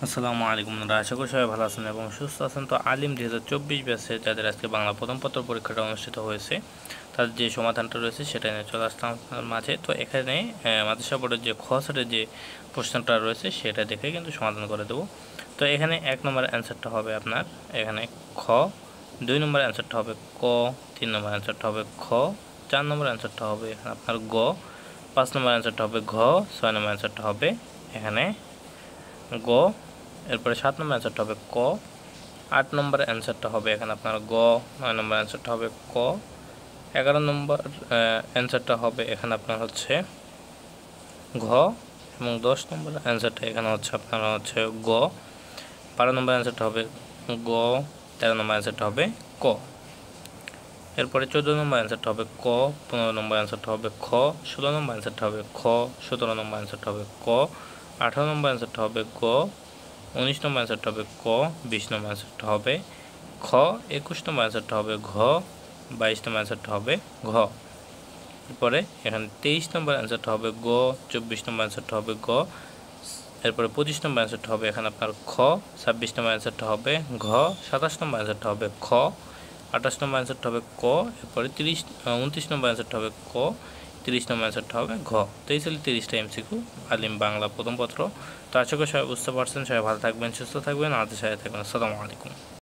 আসসালামু আলাইকুম, আশা করি সবাই ভালো আছেন এবং সুস্থ আছেন। তো আলিম 2024 ব্যাচে যাদের আজকে বাংলা প্রথম পত্র পরীক্ষাটা অনুষ্ঠিত হয়েছে তাদের যে সমাধানটা রয়েছে সেটা নিয়ে চলে আসলাম আপনার মাঝে। তো এখানে মাদ্রাসা বোর্ডের যে খ সেটের যে প্রশ্নটা রয়েছে সেটা দেখে কিন্তু সমাধান করে দেবো। তো এখানে 1 নম্বর অ্যান্সারটা হবে আপনার এখানে খ, 2 নম্বর অ্যান্সারটা হবে ক, 3 নম্বর অ্যান্সারটা হবে খ, 4 নম্বর অ্যান্সারটা হবে আপনার গ, 5 নম্বর অ্যান্সারটা হবে ঘ, 6 নম্বর অ্যান্সারটা হবে এখানে গ, এরপরে 7 নম্বর অ্যান্সারটা হবে ক, 8 নম্বর অ্যান্সারটা হবে এখানে আপনার গ, 9 নম্বর অ্যান্সারটা হবে ক, 11 নম্বর অ্যান্সারটা হবে এখানে আপনার হচ্ছে ঘ, এবং 10 নম্বর অ্যান্সারটা এখানে হচ্ছে আপনার হচ্ছে গ, 12 নম্বর অ্যান্সারটা হবে গ, 13 নম্বর অ্যান্সারটা হবে ক। এরপরে 14 নম্বর অ্যান্সারটা হবে ক, 15 নম্বর অ্যান্সারটা হবে খ, 16 নম্বর অ্যান্সারটা হবে খ, 17 নম্বর অ্যান্সারটা হবে ক, 18 নম্বর অ্যান্সারটা হবে গ, 19 নম্বর অ্যান্সারটা হবে ক, 20 নম্বর অ্যান্সারটা হবে খ, 21 নম্বর অ্যান্সারটা হবে ঘ, 22 নম্বর অ্যান্সারটা হবে ঘ। এরপরে এখানে 23 নম্বর অ্যান্সারটা হবে গ, 24 নম্বর অ্যান্সারটা হবে গ, এরপরে 25 নম্বর অ্যান্সারটা হবে এখানে আপনার খ, 26 নম্বর অ্যান্সারটা হবে ঘ, 27 নম্বর অ্যান্সারটা হবে খ, 28 নম্বর অ্যান্সারটা হবে ক, এরপরে 29 নম্বর অ্যান্সারটা হবে ক, 30 নম্বর অ্যান্সারটা হবে ঘ। তো এই ছিল 30টা এমসিকিউ আলিম বাংলা প্রথম পত্র। তো আশা করি সবাই বুঝতে পারছেন। সবাই ভালো থাকবেন, সুস্থ থাকবেন, আমাদের সাথে থাকবেন। আসসালামু আলাইকুম।